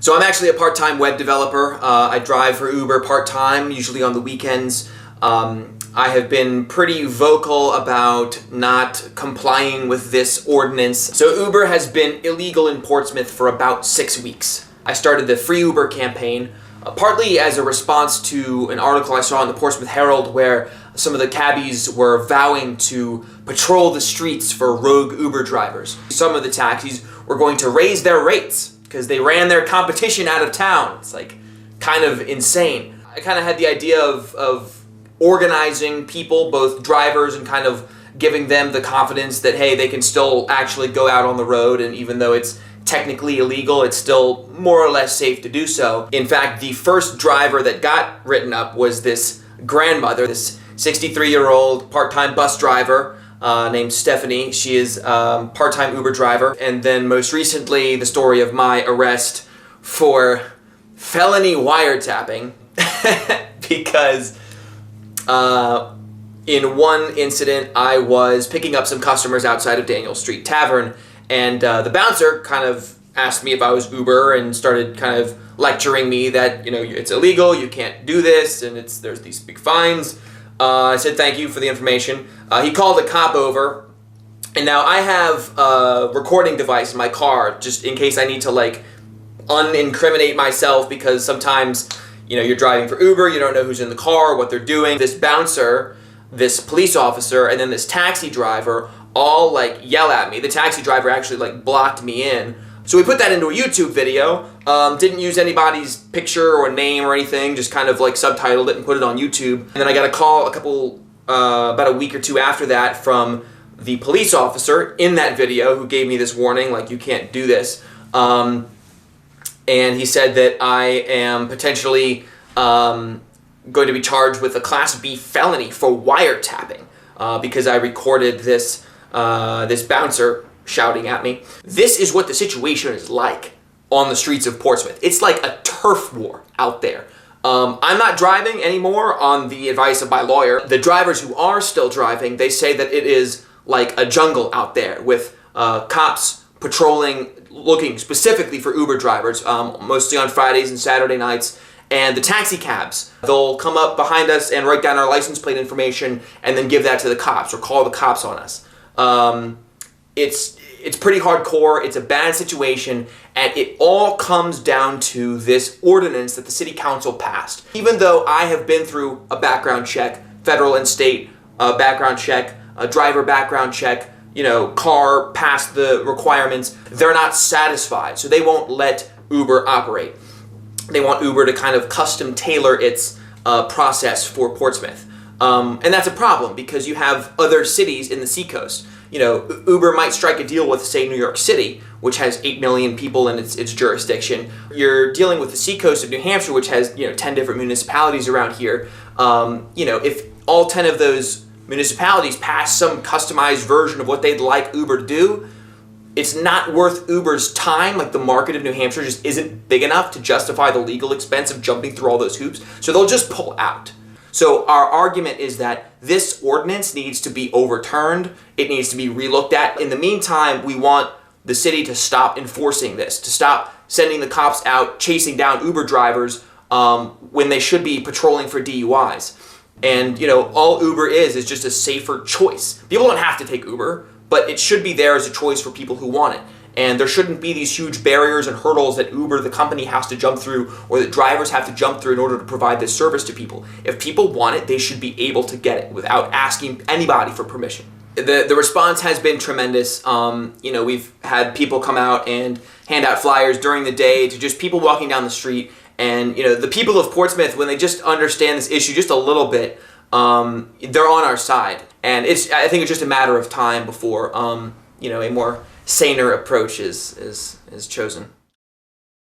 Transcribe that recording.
So I'm actually a part-time web developer. I drive for Uber part-time, usually on the weekends. I have been pretty vocal about not complying with this ordinance. So Uber has been illegal in Portsmouth for about 6 weeks. I started the Free Uber campaign, partly as a response to an article I saw in the Portsmouth Herald where some of the cabbies were vowing to patrol the streets for rogue Uber drivers. Some of the taxis were going to raise their rates because they ran their competition out of town. It's like kind of insane. I kind of had the idea of organizing people, both drivers, and kind of giving them the confidence that, hey, they can still actually go out on the road, and even though it's technically illegal, it's still more or less safe to do so. In fact, the first driver that got written up was this grandmother, this 63-year-old part-time bus driver named Stephanie. She is a part-time Uber driver. And then most recently, the story of my arrest for felony wiretapping because in one incident, I was picking up some customers outside of Daniel Street Tavern, and the bouncer kind of asked me if I was Uber and started kind of lecturing me that, you know, it's illegal, you can't do this, and there's these big fines. I said thank you for the information. He called a cop over, and now I have a recording device in my car just in case I need to like unincriminate myself, because sometimes, you know, you're driving for Uber, you don't know who's in the car, what they're doing. This bouncer, this police officer, and then this taxi driver all like yell at me. The taxi driver actually like blocked me in. So we put that into a YouTube video. Didn't use anybody's picture or name or anything, just kind of like subtitled it and put it on YouTube. And then I got a call about a week or two after that from the police officer in that video who gave me this warning, like, you can't do this. And he said that I am potentially going to be charged with a Class B felony for wiretapping because I recorded this bouncer shouting at me. This is what the situation is like on the streets of Portsmouth. It's like a turf war out there. I'm not driving anymore on the advice of my lawyer. The drivers who are still driving, they say that it is like a jungle out there with cops patrolling, looking specifically for Uber drivers, mostly on Fridays and Saturday nights. And the taxi cabs, they'll come up behind us and write down our license plate information and then give that to the cops or call the cops on us. It's pretty hardcore, it's a bad situation, and it all comes down to this ordinance that the city council passed. Even though I have been through a background check, federal and state background check, a driver background check, you know, car passed the requirements, they're not satisfied, so they won't let Uber operate. They want Uber to kind of custom tailor its process for Portsmouth. And that's a problem because you have other cities in the seacoast. You know, Uber might strike a deal with, say, New York City, which has 8 million people in its jurisdiction. You're dealing with the seacoast of New Hampshire, which has, you know, 10 different municipalities around here. You know, if all 10 of those municipalities pass some customized version of what they'd like Uber to do, it's not worth Uber's time. Like, the market of New Hampshire just isn't big enough to justify the legal expense of jumping through all those hoops, so they'll just pull out. So our argument is that this ordinance needs to be overturned. It needs to be relooked at. In the meantime, we want the city to stop enforcing this, to stop sending the cops out chasing down Uber drivers when they should be patrolling for DUIs. And, you know, all Uber is just a safer choice. People don't have to take Uber, but it should be there as a choice for people who want it. And there shouldn't be these huge barriers and hurdles that Uber, the company, has to jump through, or that drivers have to jump through in order to provide this service to people. If people want it, they should be able to get it without asking anybody for permission. The response has been tremendous. You know, we've had people come out and hand out flyers during the day to just people walking down the street. And, you know, the people of Portsmouth, when they just understand this issue just a little bit, they're on our side. And I think it's just a matter of time before, you know, a more saner approach is chosen.